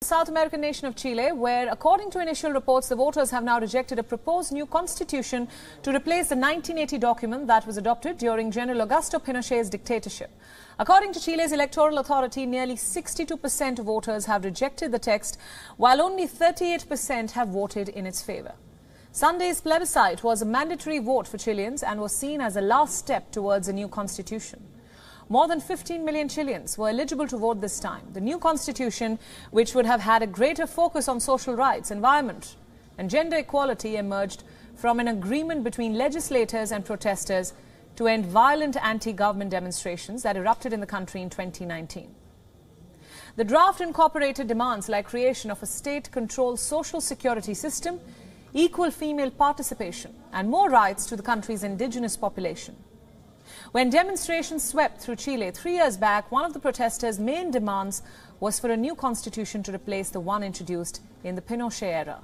South American nation of Chile, where according to initial reports, the voters have now rejected a proposed new constitution to replace the 1980 document that was adopted during General Augusto Pinochet's dictatorship. According to Chile's electoral authority, nearly 62% of voters have rejected the text, while only 38% have voted in its favor. Sunday's plebiscite was a mandatory vote for Chileans and was seen as a last step towards a new constitution. More than 15 million Chileans were eligible to vote this time. The new constitution, which would have had a greater focus on social rights, environment and gender equality, emerged from an agreement between legislators and protesters to end violent anti-government demonstrations that erupted in the country in 2019. The draft incorporated demands like creation of a state-controlled social security system, equal female participation and more rights to the country's indigenous population. When demonstrations swept through Chile 3 years back, one of the protesters' main demands was for a new constitution to replace the one introduced in the Pinochet era.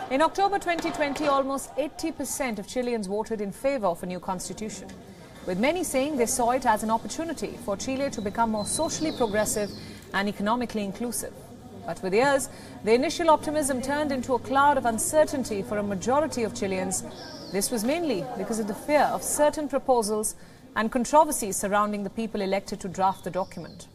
In October 2020, almost 80% of Chileans voted in favor of a new constitution, with many saying they saw it as an opportunity for Chile to become more socially progressive and economically inclusive. But with years, the initial optimism turned into a cloud of uncertainty for a majority of Chileans. This was mainly because of the fear of certain proposals and controversies surrounding the people elected to draft the document.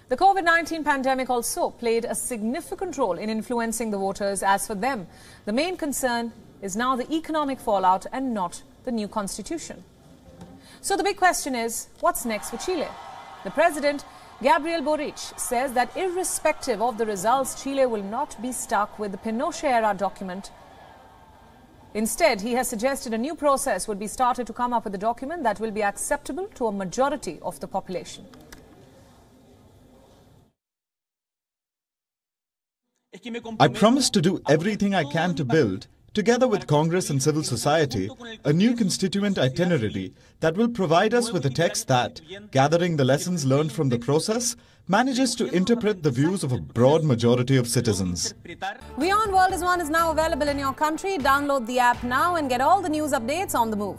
The COVID-19 pandemic also played a significant role in influencing the voters. As for them, the main concern is now the economic fallout and not the new constitution. So the big question is, what's next for Chile? The president, Gabriel Boric, says that irrespective of the results, Chile will not be stuck with the Pinochet-era document. Instead, he has suggested a new process would be started to come up with a document that will be acceptable to a majority of the population. I promise to do everything I can to build, together with Congress and civil society, a new constituent itinerary that will provide us with a text that, gathering the lessons learned from the process, manages to interpret the views of a broad majority of citizens. WION World is now available in your country. Download the app now and get all the news updates on the move.